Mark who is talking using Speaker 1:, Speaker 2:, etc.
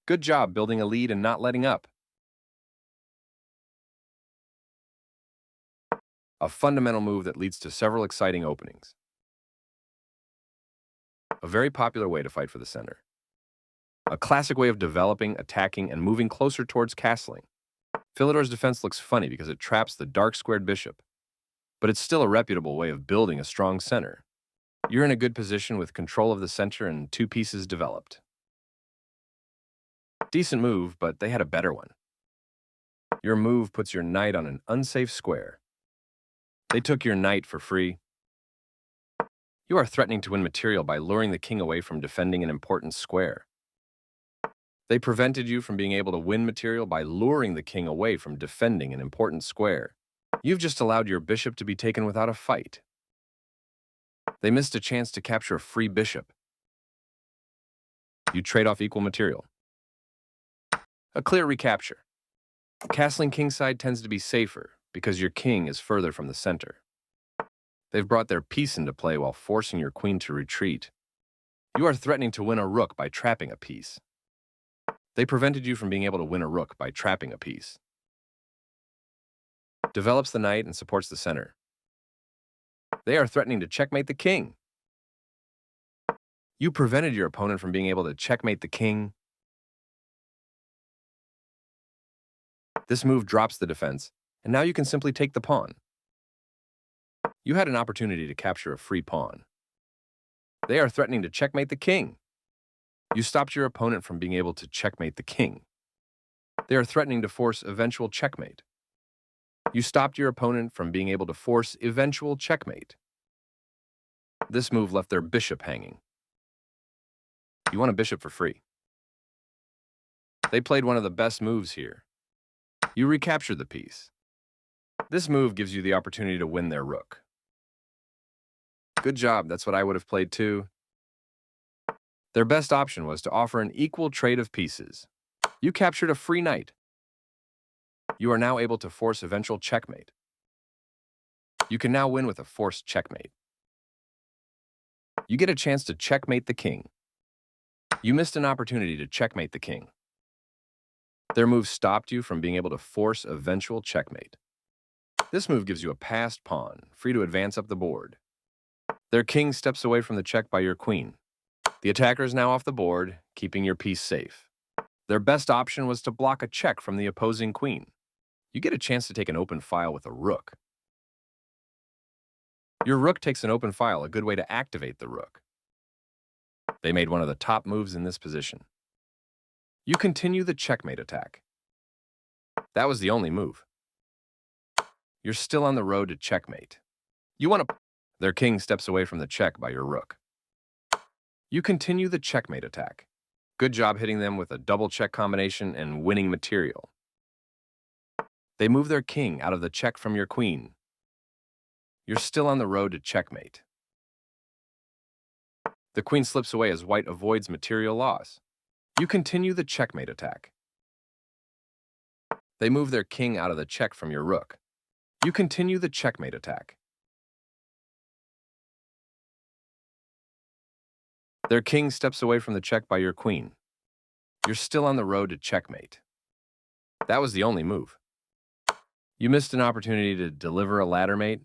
Speaker 1: Good job building a lead and not letting up. A fundamental move that leads to several exciting openings. A very popular way to fight for the center. A classic way of developing, attacking, and moving closer towards castling. Philidor's defense looks funny because it traps the dark squared bishop, but it's still a reputable way of building a strong center. You're in a good position with control of the center and two pieces developed. Decent move, but they had a better one. Your move puts your knight on an unsafe square. They took your knight for free. You are threatening to win material by luring the king away from defending an important square. They prevented you from being able to win material by luring the king away from defending an important square. You've just allowed your bishop to be taken without a fight. They missed a chance to capture a free bishop. You trade off equal material. A clear recapture. Castling kingside tends to be safer because your king is further from the center. They've brought their piece into play while forcing your queen to retreat. You are threatening to win a rook by trapping a piece. They prevented you from being able to win a rook by trapping a piece. Develops the knight and supports the center. They are threatening to checkmate the king. You prevented your opponent from being able to checkmate the king. This move drops the defense, and now you can simply take the pawn. You had an opportunity to capture a free pawn. They are threatening to checkmate the king. You stopped your opponent from being able to checkmate the king. They are threatening to force eventual checkmate. You stopped your opponent from being able to force eventual checkmate. This move left their bishop hanging. You won a bishop for free. They played one of the best moves here. You recaptured the piece. This move gives you the opportunity to win their rook. Good job, that's what I would have played too. Their best option was to offer an equal trade of pieces. You captured a free knight. You are now able to force eventual checkmate. You can now win with a forced checkmate. You get a chance to checkmate the king. You missed an opportunity to checkmate the king. Their move stopped you from being able to force eventual checkmate. This move gives you a passed pawn, free to advance up the board. Their king steps away from the check by your queen. The attacker is now off the board, keeping your piece safe. Their best option was to block a check from the opposing queen. You get a chance to take an open file with a rook. Your rook takes an open file, a good way to activate the rook. They made one of the top moves in this position. You continue the checkmate attack. That was the only move. You're still on the road to checkmate. You want to... Their king steps away from the check by your rook. You continue the checkmate attack. Good job hitting them with a double check combination and winning material. They move their king out of the check from your queen. You're still on the road to checkmate. The queen slips away as white avoids material loss. You continue the checkmate attack. They move their king out of the check from your rook. You continue the checkmate attack. Their king steps away from the check by your queen. You're still on the road to checkmate. That was the only move. You missed an opportunity to deliver a ladder mate.